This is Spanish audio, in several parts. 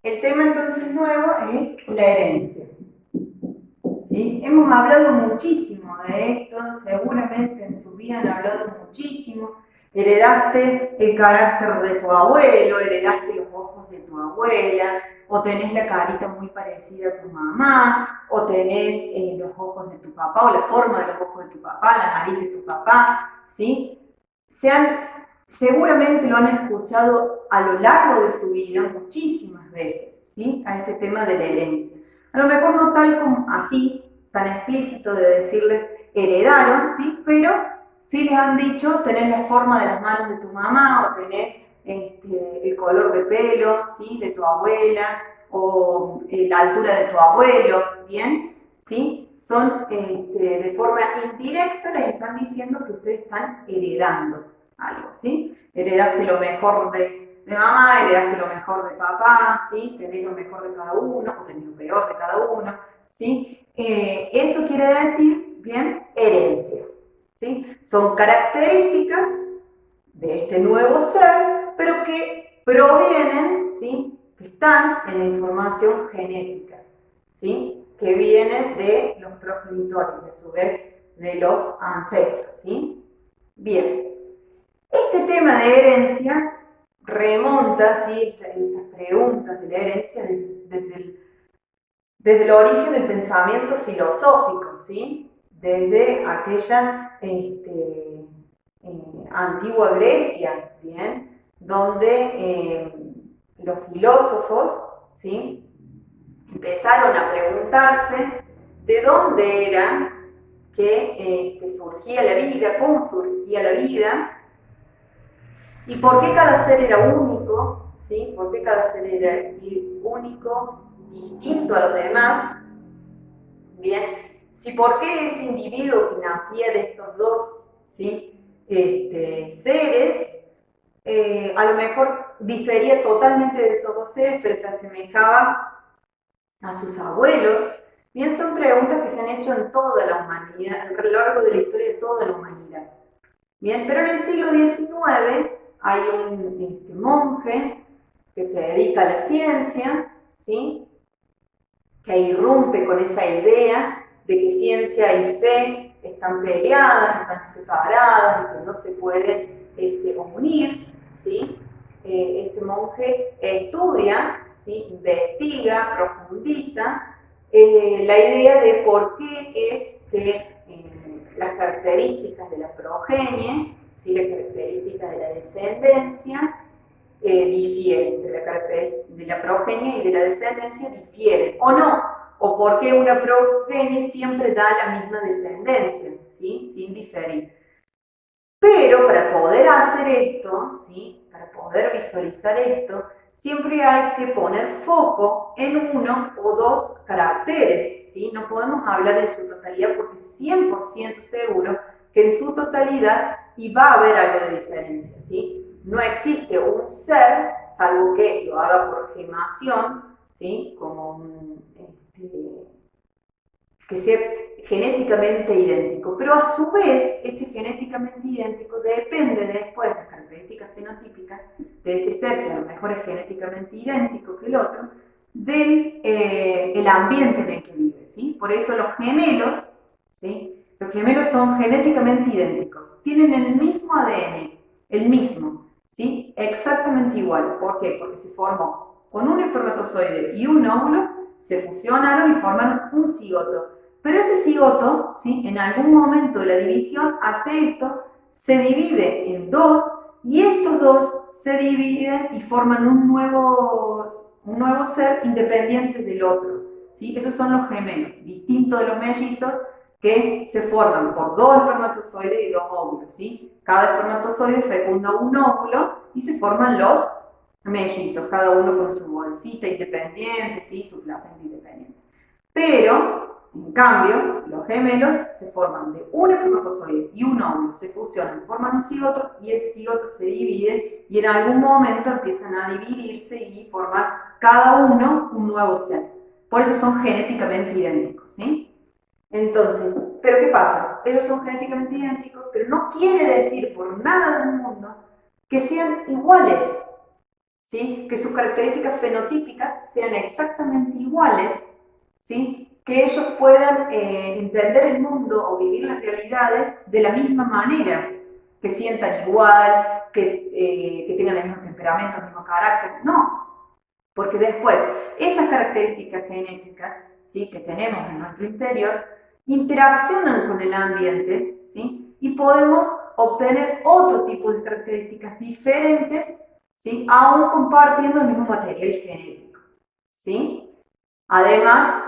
El tema entonces nuevo es la herencia. ¿Sí? Hemos hablado muchísimo de esto, seguramente en su vida han hablado muchísimo. Heredaste el carácter de tu abuelo, heredaste los ojos de tu abuela, o tenés la carita muy parecida a tu mamá, o tenés los ojos de tu papá, o la forma de los ojos de tu papá, la nariz de tu papá, ¿sí? Seguramente lo han escuchado a lo largo de su vida muchísimas veces, ¿sí? A este tema de la herencia. A lo mejor no tal como así, tan explícito de decirle heredaron, ¿sí? Pero sí les han dicho, tenés la forma de las manos de tu mamá, o tenés el color de pelo, ¿sí? De tu abuela, o la altura de tu abuelo, ¿bien? ¿Sí? Son de forma indirecta, les están diciendo que ustedes están heredando algo, ¿sí? Heredaste lo mejor de mamá, heredaste lo mejor de papá, ¿sí? Tenés lo mejor de cada uno, o tenés lo peor de cada uno, ¿sí? Eso quiere decir, bien, herencia, ¿sí? Son características de este nuevo ser, pero que provienen, ¿sí? Que están en la información genética, ¿sí? Que vienen de los progenitores, de su vez de los ancestros, ¿sí? Bien, este tema de herencia remonta, ¿sí? Estas preguntas de la herencia desde el origen del pensamiento filosófico, ¿sí? Desde aquella antigua Grecia, ¿bien? Donde los filósofos, ¿sí? Empezaron a preguntarse de dónde era que surgía la vida, cómo surgía la vida, y por qué cada ser era único, ¿sí? Por qué cada ser era único, distinto a los demás, bien, si por qué ese individuo que nacía de estos dos, ¿sí? Seres, a lo mejor difería totalmente de esos dos seres, pero se asemejaba a sus abuelos. Bien, son preguntas que se han hecho en toda la humanidad, a lo largo de la historia de toda la humanidad. Bien, pero en el siglo XIX hay un monje que se dedica a la ciencia, ¿sí? Que irrumpe con esa idea de que ciencia y fe están peleadas, están separadas, que no se pueden unir, ¿sí? Este monje estudia, ¿sí? Investiga, profundiza la idea de por qué es que las características de la progenie, ¿sí? Las características de la descendencia, difieren, de la progenie y de la descendencia difieren, o no, o porque una progenie siempre da la misma descendencia, ¿sí? Sin diferir. Pero para poder hacer esto, ¿sí? Para poder visualizar esto, siempre hay que poner foco en uno o dos caracteres, ¿sí? No podemos hablar en su totalidad porque es 100% seguro que en su totalidad y va a haber algo de diferencia, ¿sí? No existe un ser, salvo que lo haga por gemación, ¿sí? Como que sea genéticamente idéntico, pero a su vez ese genéticamente idéntico depende después de las características fenotípicas de ese ser que a lo mejor es genéticamente idéntico que el otro, del el ambiente en el que vive, ¿sí? Por eso los gemelos, ¿sí? Los gemelos son genéticamente idénticos, tienen el mismo ADN, el mismo, ¿sí? Exactamente igual. ¿Por qué? Porque se formó con un espermatozoide y un óvulo, se fusionaron y formaron un cigoto. Pero ese cigoto, ¿sí? En algún momento de la división hace esto, se divide en dos y estos dos se dividen y forman un nuevo ser independiente del otro, ¿sí? Esos son los gemelos, distintos de los mellizos que se forman por dos espermatozoides y dos óvulos, ¿sí? Cada espermatozoide fecunda un óvulo y se forman los mellizos, cada uno con su bolsita independiente, ¿sí? Su placenta independiente. Pero, en cambio, los gemelos se forman de un espermatozoide y un óvulo, se fusionan, forman un cigoto y ese cigoto se divide y en algún momento empiezan a dividirse y formar cada uno un nuevo ser. Por eso son genéticamente idénticos, ¿sí? Entonces, ¿pero qué pasa? Ellos son genéticamente idénticos, pero no quiere decir por nada del mundo que sean iguales, ¿sí? Que sus características fenotípicas sean exactamente iguales, ¿sí? Que ellos puedan entender el mundo o vivir las realidades de la misma manera, que sientan igual, que tengan el mismo temperamento, el mismo carácter. No, porque después esas características genéticas, ¿sí? Que tenemos en nuestro interior interaccionan con el ambiente, ¿sí? Y podemos obtener otro tipo de características diferentes, ¿sí? Aún compartiendo el mismo material genético, ¿sí? Además,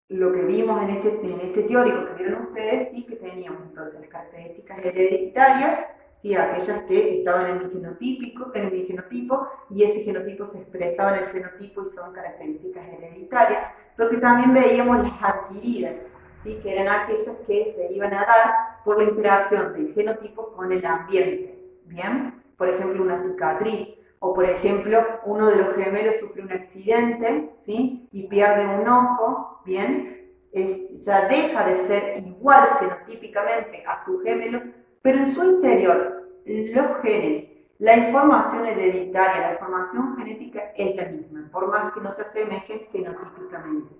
lo que vimos en este teórico que vieron ustedes, sí que teníamos entonces las características hereditarias, ¿sí? Aquellas que estaban en el genotipo, y ese genotipo se expresaba en el fenotipo y son características hereditarias, pero que también veíamos las adquiridas, ¿sí? Que eran aquellas que se iban a dar por la interacción del genotipo con el ambiente, ¿bien? Por ejemplo, una cicatriz, o por ejemplo, uno de los gemelos sufre un accidente, ¿sí? Y pierde un ojo, ¿bien? Ya deja de ser igual fenotípicamente a su gemelo, pero en su interior, los genes, la información hereditaria, la información genética es la misma, por más que no se asemejen fenotípicamente.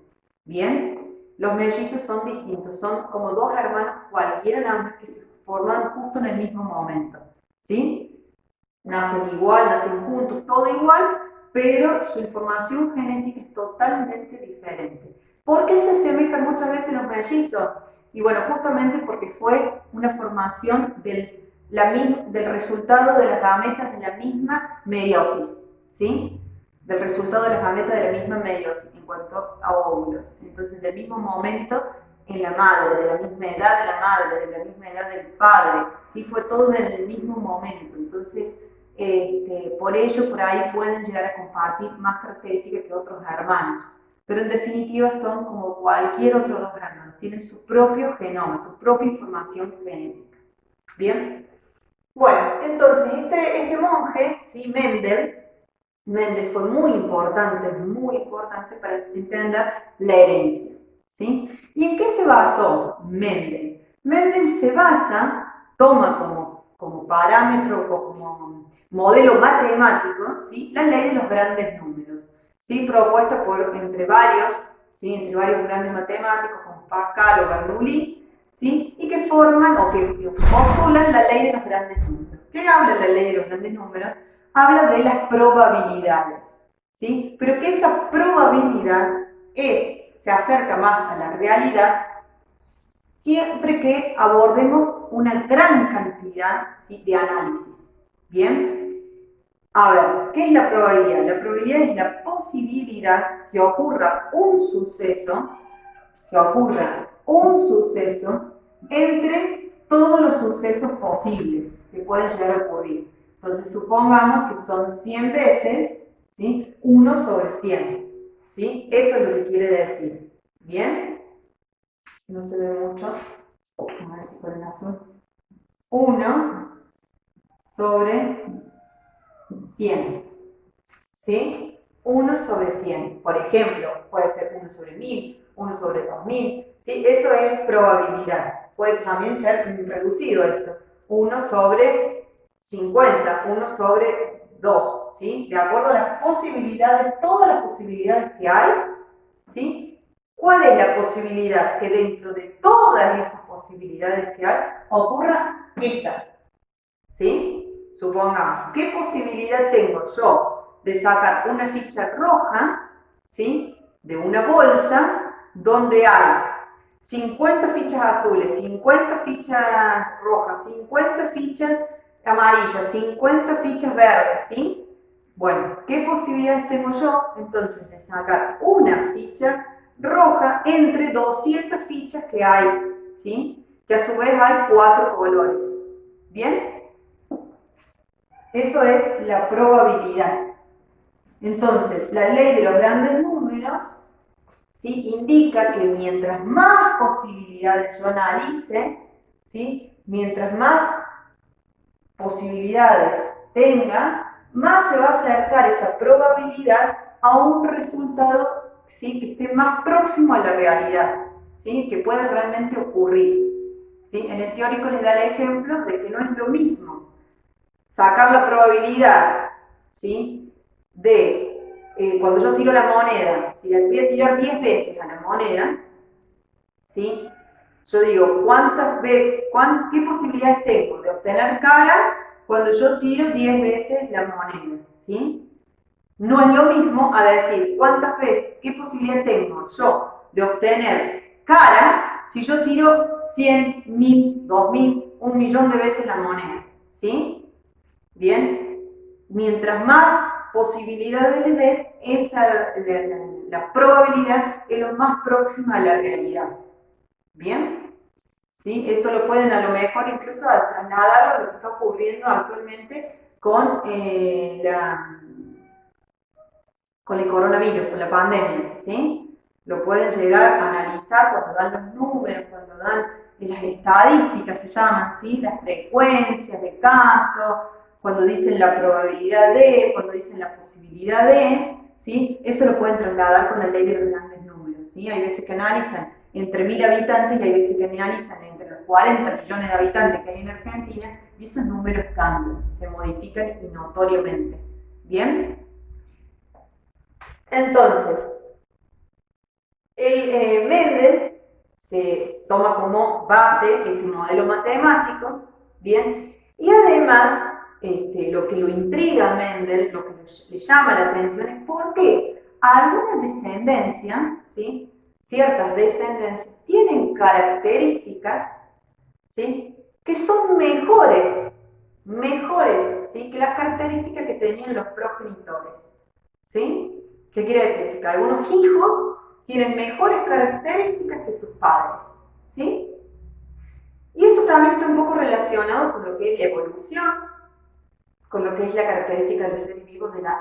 ¿Bien? Los mellizos son distintos, son como dos hermanos cualquiera, nada más que se forman justo en el mismo momento, ¿sí? Nacen igual, nacen juntos, todo igual, pero su información genética es totalmente diferente. ¿Por qué se asemejan muchas veces los mellizos? Y bueno, justamente porque fue una formación del resultado de las gametas de la misma meiosis, ¿sí? Del resultado de las gametas de la misma meiosis en cuanto a óvulos. Entonces, del mismo momento en la madre, de la misma edad de la madre, de la misma edad del padre, ¿sí? Fue todo en el mismo momento. Entonces, por ello, por ahí pueden llegar a compartir más características que otros hermanos. Pero en definitiva son como cualquier otro dos hermanos, tienen su propio genoma, su propia información genética. ¿Bien? Bueno, entonces este monje, ¿sí? Mendel fue muy importante para entender la herencia, ¿sí? ¿Y en qué se basó Mendel? Mendel se basa, toma como parámetro o como modelo matemático, ¿sí? La ley de los grandes números, ¿sí? Propuesta entre varios, ¿sí? Entre varios grandes matemáticos como Pascal o Bernoulli, ¿sí? Y que forman o que postulan la ley de los grandes números. ¿Qué habla la ley de los grandes números? Habla de las probabilidades, ¿sí? Pero que esa probabilidad se acerca más a la realidad siempre que abordemos una gran cantidad, ¿sí? De análisis. ¿Bien? A ver, ¿qué es la probabilidad? La probabilidad es la posibilidad que ocurra un suceso entre todos los sucesos posibles que pueden llegar a ocurrir. Entonces, supongamos que son 100 veces, ¿sí? 1 sobre 100, ¿sí? Eso es lo que quiere decir. ¿Bien? No se ve mucho. A ver si con el azul. 1 sobre 100, ¿sí? 1 sobre 100. Por ejemplo, puede ser 1 sobre 1000, 1 sobre 2000, ¿sí? Eso es probabilidad. Puede también ser reducido esto. 1 sobre 50, 1 sobre 2, ¿sí? De acuerdo a las posibilidades, todas las posibilidades que hay, ¿sí? ¿Cuál es la posibilidad? Que dentro de todas esas posibilidades que hay, ocurra esa, ¿sí? Supongamos, ¿qué posibilidad tengo yo de sacar una ficha roja, ¿sí? De una bolsa donde hay 50 fichas azules, 50 fichas rojas, 50 fichas amarillas, 50 fichas verdes, ¿sí? Bueno, ¿qué posibilidades tengo yo entonces de sacar una ficha roja entre 200 fichas que hay, ¿sí? Que a su vez hay 4 colores? ¿Bien? Eso es la probabilidad. Entonces, la ley de los grandes números, ¿sí? Indica que mientras más posibilidades yo analice, ¿sí? Mientras más posibilidades tenga, más se va a acercar esa probabilidad a un resultado, ¿sí? Que esté más próximo a la realidad, ¿sí? Que puede realmente ocurrir, ¿sí? En el teórico les da el ejemplo de que no es lo mismo sacar la probabilidad ¿sí? Cuando yo tiro la moneda, si la voy a tirar 10 veces a la moneda, ¿sí? Yo digo, ¿qué posibilidades tengo de obtener cara cuando yo tiro 10 veces la moneda? ¿Sí? No es lo mismo a decir, ¿qué posibilidad tengo yo de obtener cara si yo tiro 100, 1000, 2000, 1.000.000 de veces la moneda? ¿Sí? Bien, mientras más posibilidades le des, la probabilidad es lo más próxima a la realidad. ¿Bien? ¿Sí? Esto lo pueden a lo mejor incluso trasladar a lo que está ocurriendo actualmente con el coronavirus, con la pandemia, ¿sí? Lo pueden llegar a analizar cuando dan los números, cuando dan las estadísticas, se llaman, ¿sí? Las frecuencias de casos, cuando dicen la probabilidad de, cuando dicen la posibilidad de, ¿sí? Eso lo pueden trasladar con la ley de los grandes números, ¿sí? Hay veces que analizan entre 1000 habitantes y hay veces que analizan entre los 40 millones de habitantes que hay en Argentina y esos números cambian, se modifican notoriamente. ¿Bien? Entonces, Mendel se toma como base este modelo matemático, ¿bien? Y además, lo que lo intriga a Mendel, lo que le llama la atención es por qué algunas descendencias, ¿sí? Ciertas descendencias tienen características, ¿sí? Que son mejores, ¿sí? Que las características que tenían los progenitores, ¿sí? ¿Qué quiere decir? Que algunos hijos tienen mejores características que sus padres, ¿sí? Y esto también está un poco relacionado con lo que es la evolución, con lo que es la característica de los seres vivos de la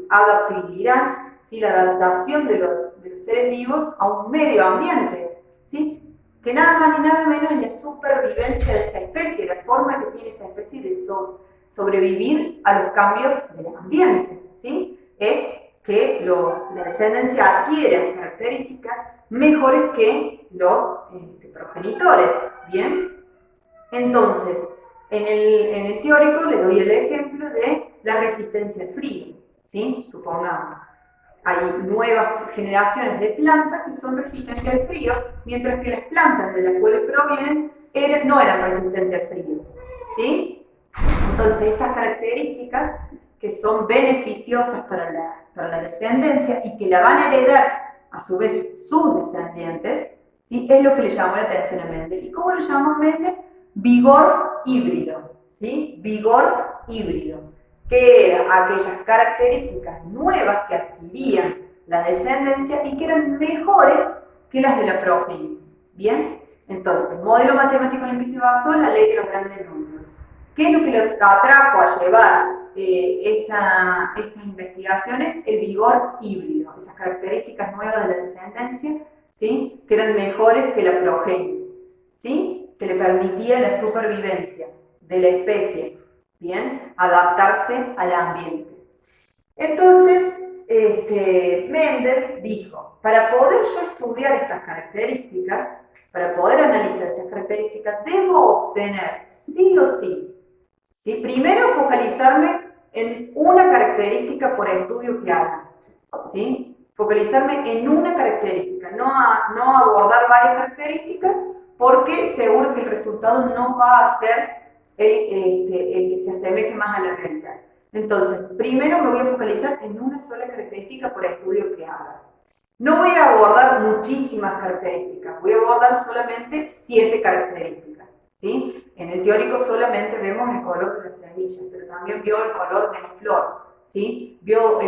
adaptabilidad, ¿sí? La adaptación de los seres vivos a un medio ambiente, ¿sí? Que nada más ni nada menos es la supervivencia de esa especie, la forma que tiene esa especie de sobrevivir a los cambios del ambiente, ¿sí? Es que la descendencia adquiere características mejores que los progenitores, ¿bien? Entonces, en el teórico le doy el ejemplo de la resistencia al frío, ¿sí? Supongamos, hay nuevas generaciones de plantas que son resistentes al frío, mientras que las plantas de las cuales provienen no eran resistentes al frío, ¿sí? Entonces, estas características que son beneficiosas para la descendencia y que la van a heredar a su vez sus descendientes, ¿sí? Es lo que le llamó la atención a Mendel. ¿Y cómo lo llamó Mendel? Vigor híbrido, ¿sí? Vigor híbrido, que eran aquellas características nuevas que adquirían la descendencia y que eran mejores que las de la progenie. ¿Bien? Entonces, modelo matemático en el que se basó la ley de los grandes números. ¿Qué es lo que lo atrajo a llevar estas investigaciones? El vigor híbrido, esas características nuevas de la descendencia, ¿sí? Que eran mejores que la progenie, ¿sí? Que le permitía la supervivencia de la especie, ¿bien? Adaptarse al ambiente. Entonces, Mendel dijo, para poder yo estudiar estas características, para poder analizar estas características, debo obtener sí o sí, ¿sí? Primero focalizarme en una característica por estudio que haga, ¿sí? Focalizarme en una característica, no abordar varias características, porque seguro que el resultado no va a ser el que se asemeje más a la realidad. Entonces, primero me voy a focalizar en una sola característica por estudio que haga. No voy a abordar muchísimas características, voy a abordar solamente 7 características, ¿sí? En el teórico solamente vemos el color de las semillas, pero también vio el color de la flor, ¿sí? Vio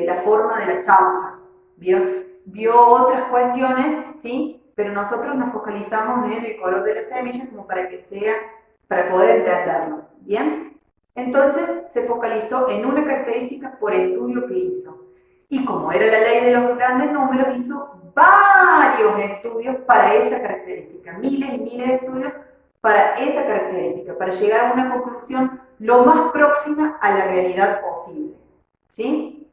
la forma de la chaucha, vio otras cuestiones, ¿sí? Pero nosotros nos focalizamos en el color de las semillas como para poder entenderlo, ¿bien? Entonces se focalizó en una característica por estudio que hizo. Y como era la ley de los grandes números, hizo varios estudios para esa característica, miles y miles de estudios para esa característica, para llegar a una conclusión lo más próxima a la realidad posible, ¿sí?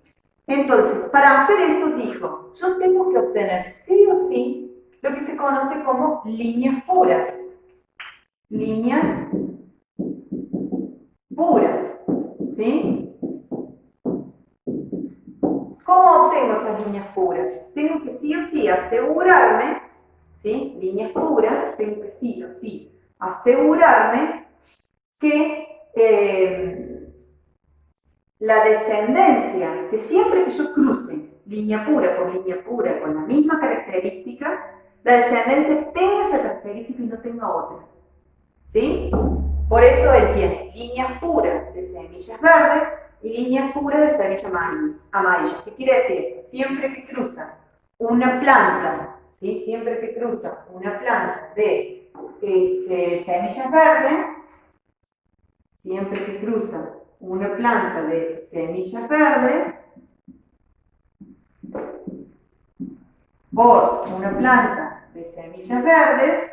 Entonces, para hacer eso dijo, yo tengo que obtener sí o sí lo que se conoce como líneas puras. Líneas puras, ¿sí? ¿Cómo obtengo esas líneas puras? Tengo que sí o sí asegurarme, ¿sí? Líneas puras, tengo que sí o sí asegurarme que la descendencia, que siempre que yo cruce línea pura por línea pura con la misma característica, la descendencia tenga esa característica y no tenga otra. ¿Sí? Por eso él tiene líneas puras de semillas verdes y líneas puras de semillas amarillas. ¿Qué quiere decir esto? Siempre que cruza una planta, ¿sí? Siempre que cruza una planta de semillas verdes, siempre que cruza una planta de semillas verdes por una planta de semillas verdes,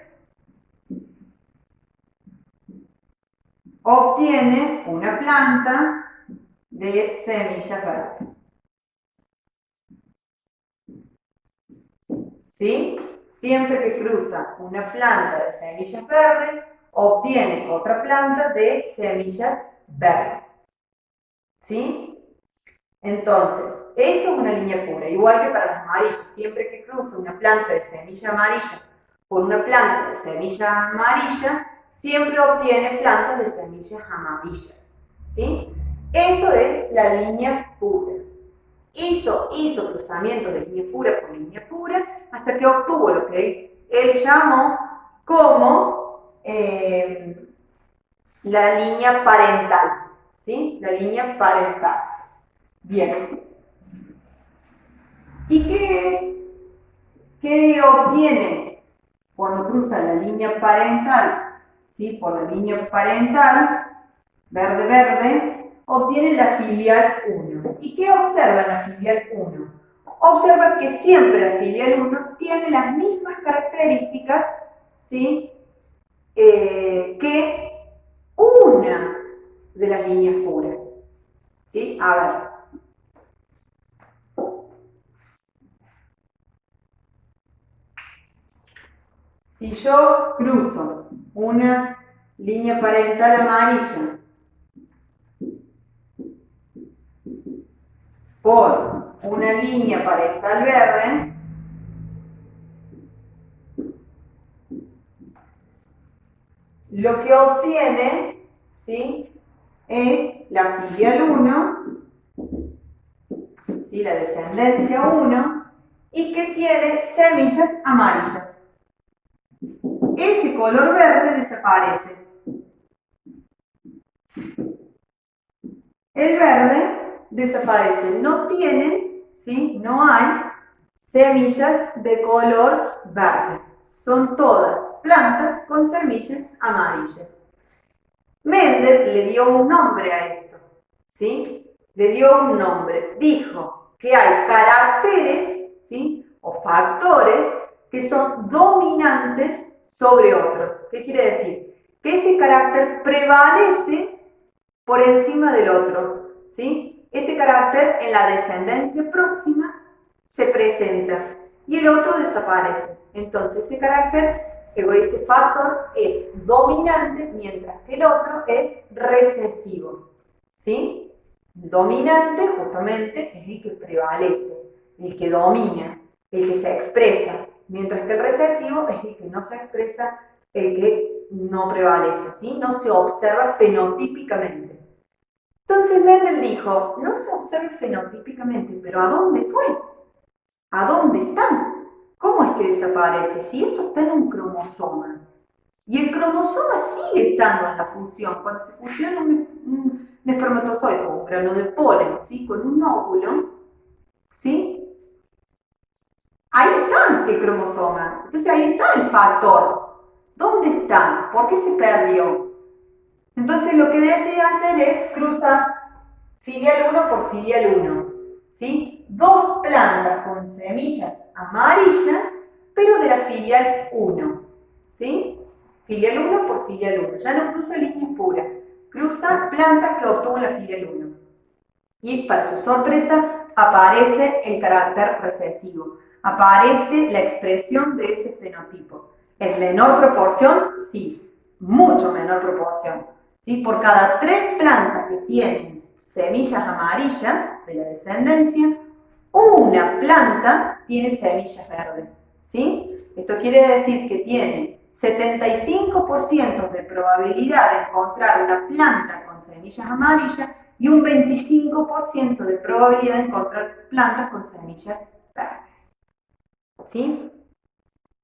obtiene una planta de semillas verdes. ¿Sí? Siempre que cruza una planta de semillas verdes, obtiene otra planta de semillas verdes. ¿Sí? Entonces, eso es una línea pura, igual que para las amarillas. Siempre que cruza una planta de semilla amarilla por una planta de semilla amarilla, siempre obtiene plantas de semillas amarillas. ¿Sí? Eso es la línea pura. Hizo cruzamiento de línea pura por línea pura hasta que obtuvo lo que él llamó como la línea parental. ¿Sí? La línea parental. Bien. ¿Y qué es? ¿Qué obtiene cuando cruza la línea parental? ¿Sí? Por la línea parental, verde-verde, obtiene la filial 1. ¿Y qué observa en la filial 1? Observa que siempre la filial 1 tiene las mismas características, ¿sí? Que una de las líneas puras. ¿Sí? A ver. Si yo cruzo una línea parental amarilla por una línea parental verde, lo que obtiene, ¿sí?, es la filial 1, ¿sí?, la descendencia 1, y que tiene semillas amarillas. Ese color verde desaparece. El verde desaparece. No tienen, ¿sí?, no hay semillas de color verde. Son todas plantas con semillas amarillas. Mendel le dio un nombre a esto, ¿sí? Le dio un nombre. Dijo que hay caracteres, ¿sí?, o factores que son dominantes sobre otros. ¿Qué quiere decir? Que ese carácter prevalece por encima del otro, ¿sí? Ese carácter en la descendencia próxima se presenta y el otro desaparece. Entonces ese carácter, ese factor es dominante, mientras que el otro es recesivo, ¿sí? El dominante justamente es el que prevalece, el que domina, el que se expresa, mientras que el recesivo es el que no se expresa, el que no prevalece, ¿sí? No se observa fenotípicamente. Entonces Mendel dijo, no se observa fenotípicamente, pero ¿a dónde fue? ¿A dónde están? ¿Cómo es que desaparece? Si esto está en un cromosoma, y el cromosoma sigue estando en la fusión, cuando se fusiona un espermatozoide o un grano de polen, ¿sí?, con un óvulo, ¿sí?, ahí está el cromosoma. Entonces ahí está el factor. ¿Dónde está? ¿Por qué se perdió? Entonces lo que desea hacer es cruzar filial 1 por filial 1, ¿sí? Dos plantas con semillas amarillas, pero de la filial 1, ¿sí? Filial 1 por filial 1. Ya no cruza líneas puras, cruza plantas que obtuvo la filial 1. Y para su sorpresa aparece el carácter recesivo, aparece la expresión de ese fenotipo. En menor proporción, sí, mucho menor proporción. ¿Sí? Por cada 3 plantas que tienen semillas amarillas de la descendencia, una planta tiene semillas verdes, ¿sí? Esto quiere decir que tiene 75% de probabilidad de encontrar una planta con semillas amarillas y un 25% de probabilidad de encontrar plantas con semillas verdes, ¿sí?